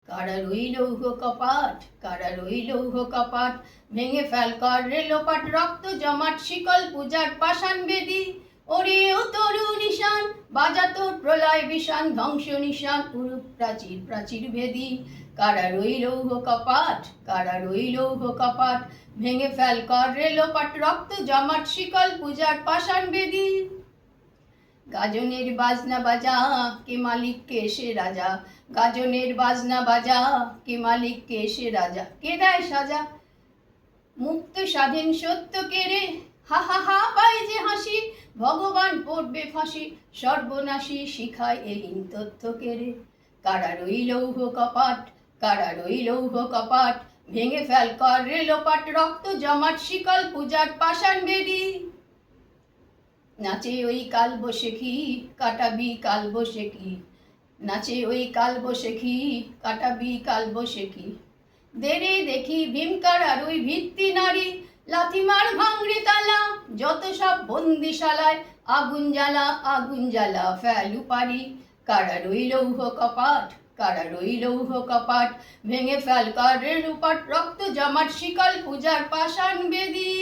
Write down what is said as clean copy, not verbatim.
কারার ওই লৌহ কপাট, কারার ওই লৌহ কপাট, ভেঙে ফেল কর রেলোপাট, রক্ত জমাট শিকল পূজার পাষাণ বেদী। ওরে ও তরু নিশান, বাজা তোর প্রলয় বিষান, ধ্বংস নিশান উরূপ প্রাচীর প্রাচীর ভেদী। কারার ওই লৌহ কপাট, কারার ওই লৌহ কপাট, ভেঙে ফেল কর রেলোপাট, রক্ত জমাট শিকল পূজার পাষাণ বেদী। গাজনের বাজনা বাজা, কে মালিক কে সে রাজা, গাজনের বাজনা বাজা, কে মালিক কে সে রাজা, কে দেয় সাজা। মুক্ত স্বাধীন সত্য কেড়ে, হা হা হা পায় যে হাসি, ভগবান পড়বে ফাঁসি, সর্বনাশী শিখায় এহীন তথ্য কেড়ে। কারার ওই লৌহ কপাট, কারার ওই লৌহ কপাট, ভেঙে ফেল কর রেলোপাট, রক্ত জমাট শিকল পূজার পাষাণ বেদী। নাচে ওই কাল বসেখি, কাটাবি কাল বসেখি, নাচে ওই কাল বসেখি, কাটাবি কাল বসেখি। দেরে দেখি ভীমকার আর ওই ভিত্তি নারী, লাথিমার ভাঙড়ে তালা, যত সব বন্দিশালায়, আগুন জ্বালা আগুন জ্বালা ফেলু পারি। কারার ওই লৌহ কপাট, কারার ওই লৌহ কপাট, ভেঙে ফেল কর রেলোপাট, রক্ত জমাট শিকল পূজার পাষাণ বেদী।